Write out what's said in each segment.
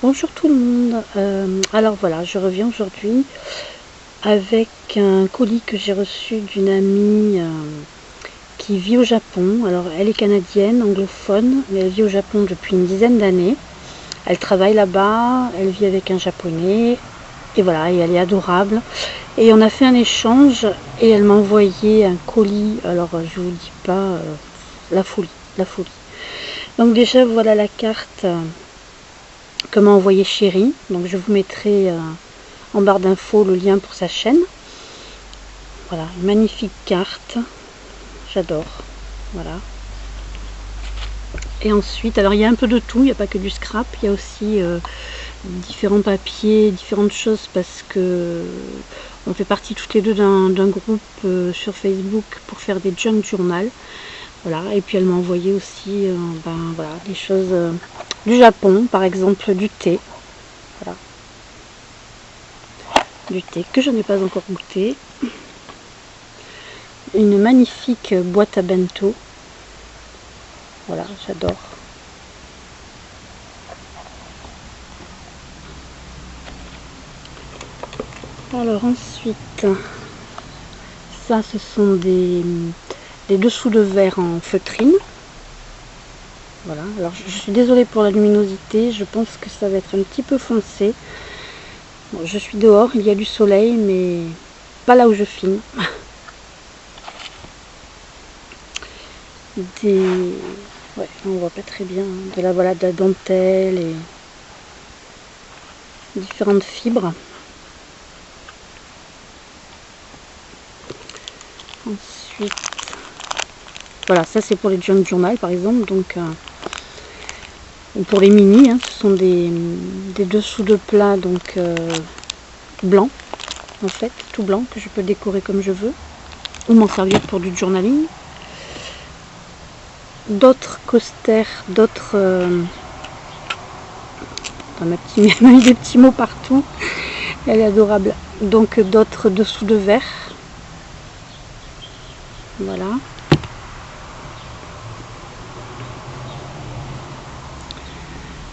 Bonjour tout le monde. Alors voilà, je reviens aujourd'hui avec un colis que j'ai reçu d'une amie qui vit au Japon. Alors elle est canadienne, anglophone, mais elle vit au Japon depuis une dizaine d'années. Elle travaille là-bas, elle vit avec un japonais, et voilà, et elle est adorable. Et on a fait un échange, et elle m'a envoyé un colis. Alors je vous dis pas, la folie, la folie. Donc déjà voilà la carte que m'a envoyé Chéri. Donc je vous mettrai en barre d'infos le lien pour sa chaîne. Voilà, une magnifique carte. J'adore. Voilà. Et ensuite, alors il y a un peu de tout, il n'y a pas que du scrap, il y a aussi différents papiers, différentes choses, parce que on fait partie toutes les deux d'un groupe sur Facebook pour faire des junk journal. Voilà, et puis elle m'a envoyé aussi voilà, des choses du Japon, par exemple du thé. Voilà. Du thé que je n'ai pas encore goûté. Une magnifique boîte à bento. Voilà, j'adore. Alors ensuite, ça ce sont des dessous de verre en feutrine. Voilà, alors je suis désolée pour la luminosité, je pense que ça va être un petit peu foncé. Bon, je suis dehors, il y a du soleil, mais pas là où je filme. Ouais, on voit pas très bien, de la dentelle et différentes fibres. Ensuite, voilà, ça c'est pour les junk journal par exemple, donc ou pour les mini, hein, ce sont des dessous de plat donc blancs en fait, tout blanc, que je peux décorer comme je veux ou m'en servir pour du journaling. D'autres coasters, d'autres on m'a mis des petits mots partout, elle est adorable. Donc d'autres dessous de verre, voilà.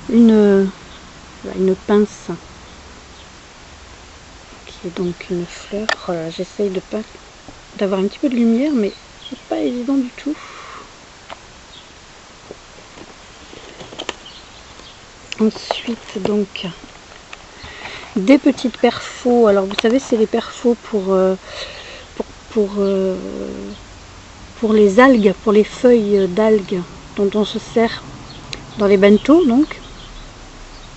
Une pince qui est donc une fleur. Voilà, j'essaye de pas d'avoir un petit peu de lumière, mais c'est pas évident du tout. Ensuite donc des petites perfos. Alors vous savez, c'est les perfos pour les algues, pour les feuilles d'algues dont on se sert dans les bento. Donc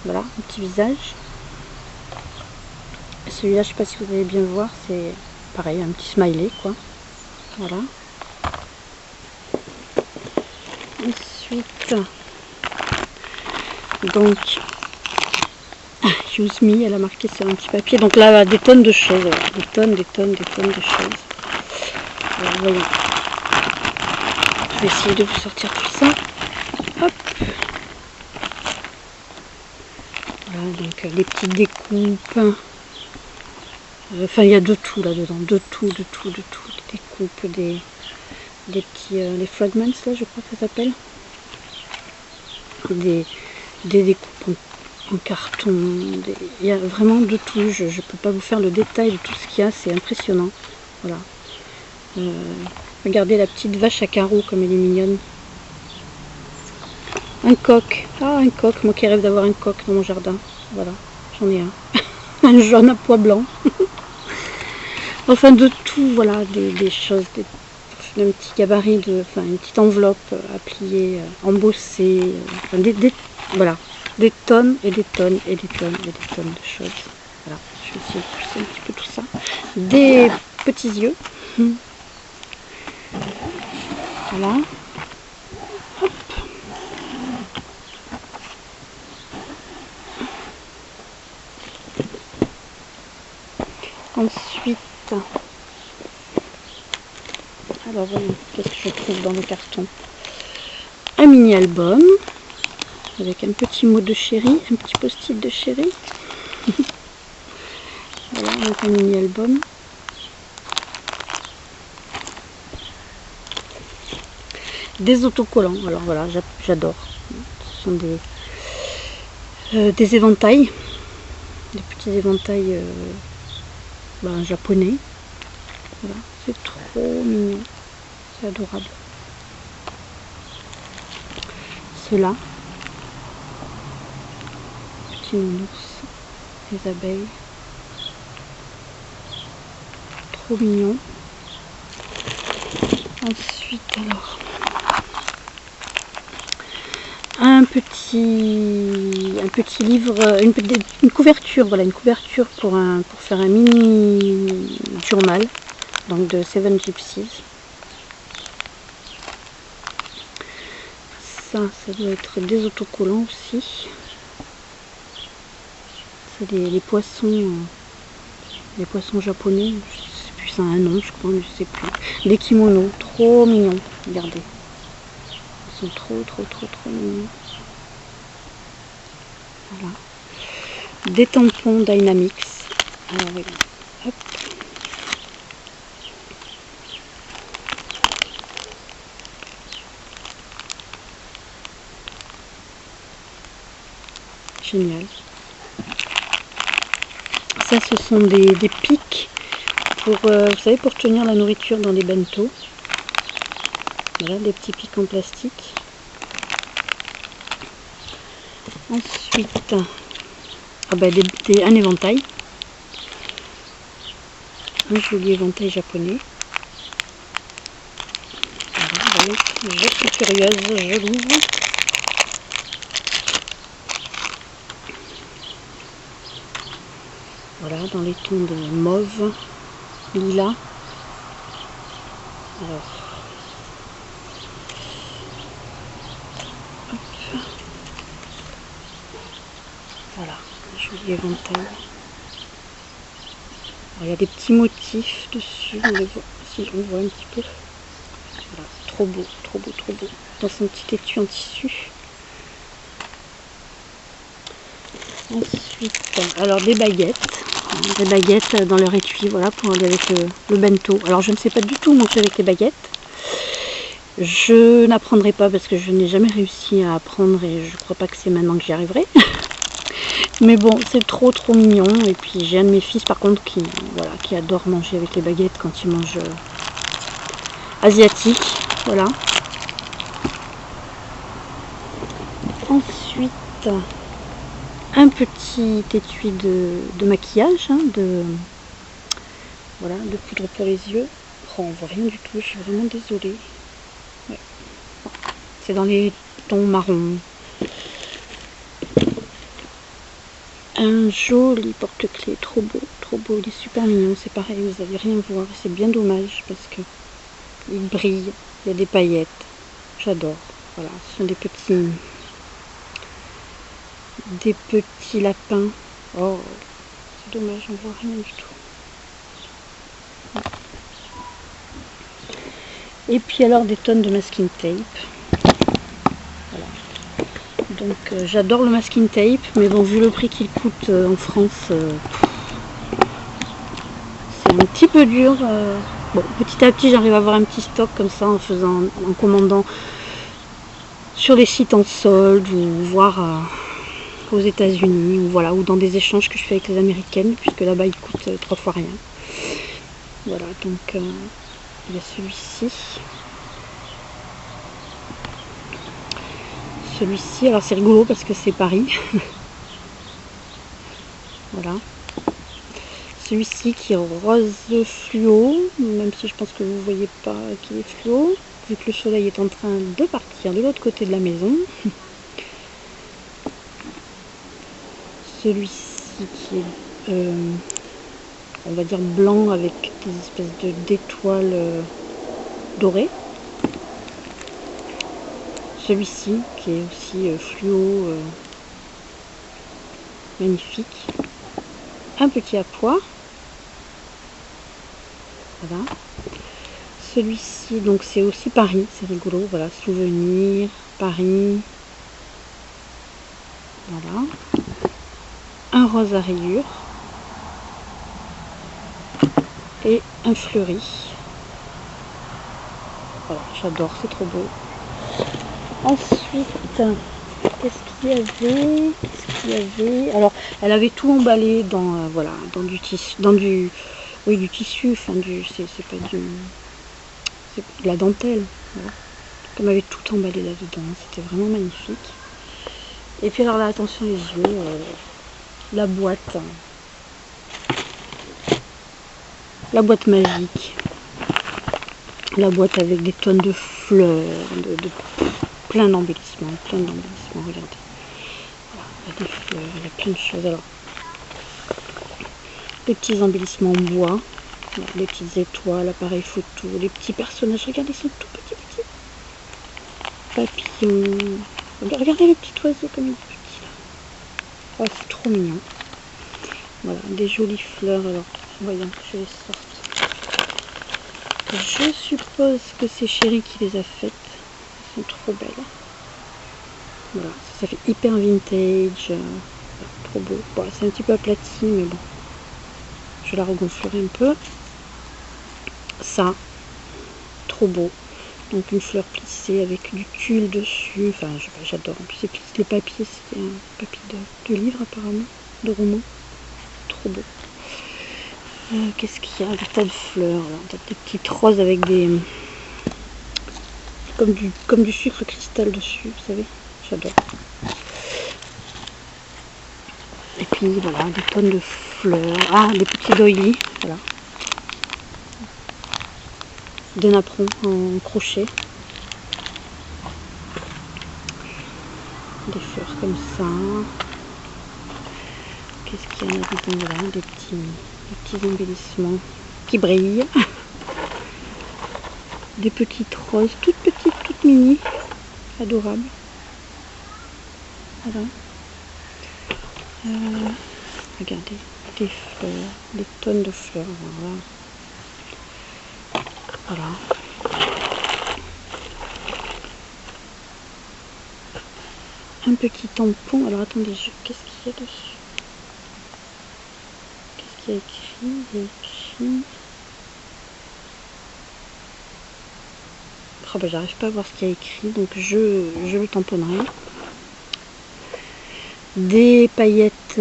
voilà, un petit visage. Celui-là, je sais pas si vous allez bien voir, c'est pareil, un petit smiley quoi. Voilà. Ensuite, donc use me, elle a marqué sur un petit papier. Donc là, des tonnes de choses, voilà. Des tonnes de choses. Alors, voyons. Je vais essayer de vous sortir tout ça. Hop. Voilà, donc les petites découpes. Enfin, il y a de tout là-dedans, de tout. Des découpes, des petits, les fragments là, je crois que ça s'appelle. Des découpes en carton, il y a vraiment de tout. Je ne peux pas vous faire le détail de tout ce qu'il y a, c'est impressionnant. Voilà. Regardez la petite vache à carreaux comme elle est mignonne. Un coq, un coq, moi qui rêve d'avoir un coq dans mon jardin. Voilà, j'en ai un. Un jaune à pois blanc. Enfin de tout, voilà, des choses, un petit gabarit, enfin une petite enveloppe à plier, embossée, voilà, des tonnes et des tonnes et des tonnes et des tonnes de choses. Voilà, je vais essayer de pousser un petit peu tout ça. Des petits yeux. Voilà. Hop. Ensuite, alors voyons, qu'est-ce que je trouve dans le carton? Un mini album avec un petit mot de Chéri, un petit post-it de Chéri. Voilà, donc un mini album. Des autocollants, alors voilà, j'adore. Ce sont Des éventails, des petits éventails japonais. Voilà, c'est trop mignon, c'est adorable. Ceux-là, petits nounours, les abeilles, trop mignon. Ensuite, alors, un petit livre, une couverture, voilà, une couverture pour faire un mini journal, donc de Seven Gypsies. Ça doit être des autocollants aussi. C'est les poissons japonais. Je sais plus, ça a un nom, je crois, mais je sais plus. Des kimonos, trop mignons. Regardez, ils sont trop mignons. Voilà. Des tampons Dynamix. Alors, regarde. Hop. Génial. Ça, ce sont des pics pour, vous savez, pour tenir la nourriture dans les bento. Voilà, des petits pics en plastique. Ensuite, un éventail. Un joli éventail japonais. Voilà, je suis curieuse, je l'ouvre. Voilà, dans les tons de mauve, lilas. Alors, hop. Voilà, un joli éventail. Alors, il y a des petits motifs dessus, on les voit, si on voit un petit peu. Voilà, c'est trop beau. Dans son petit étui en tissu. Ensuite, alors des baguettes dans leur étui, voilà, pour aller avec le bento. Alors je ne sais pas du tout manger avec les baguettes. Je n'apprendrai pas parce que je n'ai jamais réussi à apprendre et je crois pas que c'est maintenant que j'y arriverai. Mais bon, c'est trop mignon. Et puis j'ai un de mes fils par contre qui adore manger avec les baguettes quand il mange asiatique. Voilà. Ensuite, un petit étui de maquillage, de poudre pour les yeux. Oh, on voit rien du tout, je suis vraiment désolée. Ouais. C'est dans les tons marron. Un joli porte-clés, trop beau, il est super mignon. C'est pareil, vous allez rien voir, c'est bien dommage parce que il brille, il y a des paillettes. J'adore. Voilà, ce sont des petits lapins. Oh, c'est dommage, on voit rien du tout. Et puis alors des tonnes de masking tape. Voilà. Donc j'adore le masking tape, mais bon, vu le prix qu'il coûte en France, c'est un petit peu dur. Bon, petit à petit, j'arrive à avoir un petit stock comme ça en commandant sur les sites en solde ou voire aux États-Unis ou dans des échanges que je fais avec les Américaines, puisque là-bas ils coûtent 3 fois rien. Voilà, donc il y a celui-ci. Celui-ci, alors c'est rigolo parce que c'est Paris. Voilà. Celui-ci qui est rose fluo, même si je pense que vous ne voyez pas qu'il est fluo, vu que le soleil est en train de partir de l'autre côté de la maison. Celui-ci qui est, on va dire, blanc avec des espèces d'étoiles dorées. Celui-ci qui est aussi fluo, magnifique. Un petit à pois. Voilà. Celui-ci, donc c'est aussi Paris, c'est rigolo. Voilà, souvenir, Paris. Voilà. Un rose à rayures. Et un fleuri. Voilà, j'adore, c'est trop beau. Ensuite, Qu'est-ce qu'il y avait? Qu'est-ce qu'il y avait? Alors, elle avait tout emballé dans, voilà, dans du tissu, oui, du tissu, enfin, c'est pas c'est de la dentelle, voilà. Elle m'avait tout emballé là-dedans, c'était vraiment magnifique. Et puis alors là, attention les yeux, la boîte magique, la boîte avec des tonnes de fleurs, plein d'embellissements, regardez. Voilà, il y a des fleurs, il y a plein de choses. Alors, les petits embellissements en bois, voilà, les petites étoiles, l'appareil photo, les petits personnages, regardez, ils sont tout petits. Papillons, regardez le petit oiseau comme il est petit là. Oh, c'est trop mignon. Voilà, des jolies fleurs. Alors, voyons, je les sorte. Je suppose que c'est Chérie qui les a faites. Elles sont trop belles. Voilà, ça fait hyper vintage. Trop beau. Bon, c'est un petit peu aplati, mais bon. Je la regonflerai un peu. Ça, trop beau. Donc une fleur plissée avec du tulle dessus. Enfin, j'adore. En plus, c'est plissé. Le papier, c'est un papier de livre apparemment, de roman. Trop beau. Qu'est-ce qu'il y a? Des tas de fleurs. Là. Des petites roses avec des... Comme du sucre cristal dessus, vous savez. J'adore. Et puis voilà, des tonnes de fleurs. Ah, des petits doilies. Voilà. Des napperons en crochet. Des fleurs comme ça. Qu'est-ce qu'il y en a dedans? Voilà, des petits embellissements qui brillent. Des petites roses, toutes petites, toutes mini, adorables. Voilà. Regardez, des fleurs, des tonnes de fleurs. Voilà. Un petit tampon. Alors attendez, qu'est-ce qu'il y a dessus? Qu'est-ce qu'il y a écrit? Il y a écrit... Oh, ben, j'arrive pas à voir ce qu'il y a écrit, donc je le tamponnerai. Des paillettes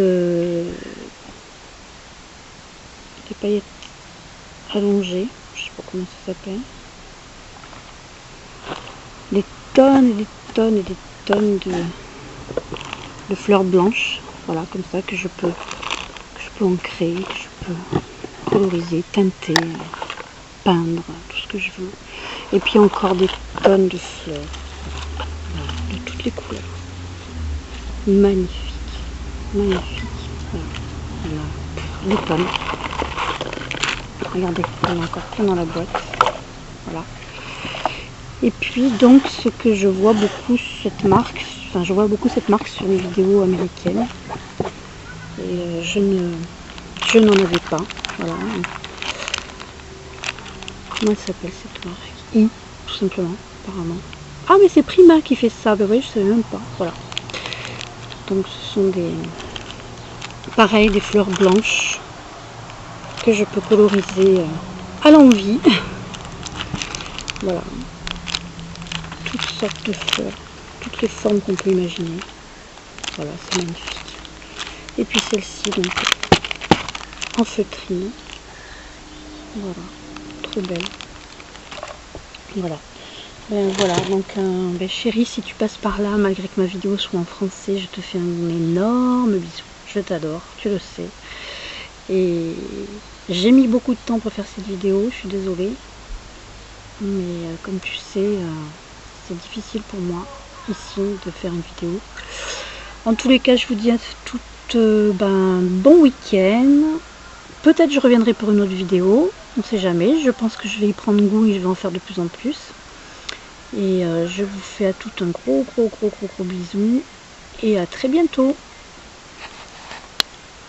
allongées, je sais pas comment ça s'appelle. Des tonnes et des tonnes et des tonnes de fleurs blanches, voilà, comme ça que je peux ancrer, que je peux coloriser, teinter, peindre, tout ce que je veux. Et puis encore des tonnes de fleurs, voilà, de toutes les couleurs. Magnifique, magnifique. Voilà. Des tonnes. Regardez, il y en a encore plein dans la boîte. Voilà. Et puis donc ce que je vois beaucoup cette marque, enfin je vois beaucoup cette marque sur les vidéos américaines. Et je n'en avais pas. Voilà. Comment elle s'appelle cette marque? Tout simplement, apparemment. Ah mais c'est Prima qui fait ça, ben oui, je savais même pas. Voilà. Donc ce sont pareil, des fleurs blanches que je peux coloriser à l'envie. Voilà. Toutes sortes de fleurs, toutes les formes qu'on peut imaginer. Voilà, c'est magnifique. Et puis celle-ci, donc, en feutrine. Voilà, trop belle. Voilà. Voilà, donc Chérie, si tu passes par là, malgré que ma vidéo soit en français, je te fais un énorme bisou. Je t'adore, tu le sais. Et j'ai mis beaucoup de temps pour faire cette vidéo, je suis désolée. Mais comme tu sais, c'est difficile pour moi ici de faire une vidéo. En tous les cas, je vous dis à toutes bon week-end. Peut-être je reviendrai pour une autre vidéo, on ne sait jamais. Je pense que je vais y prendre goût et je vais en faire de plus en plus. Et je vous fais à toutes un gros bisou et à très bientôt.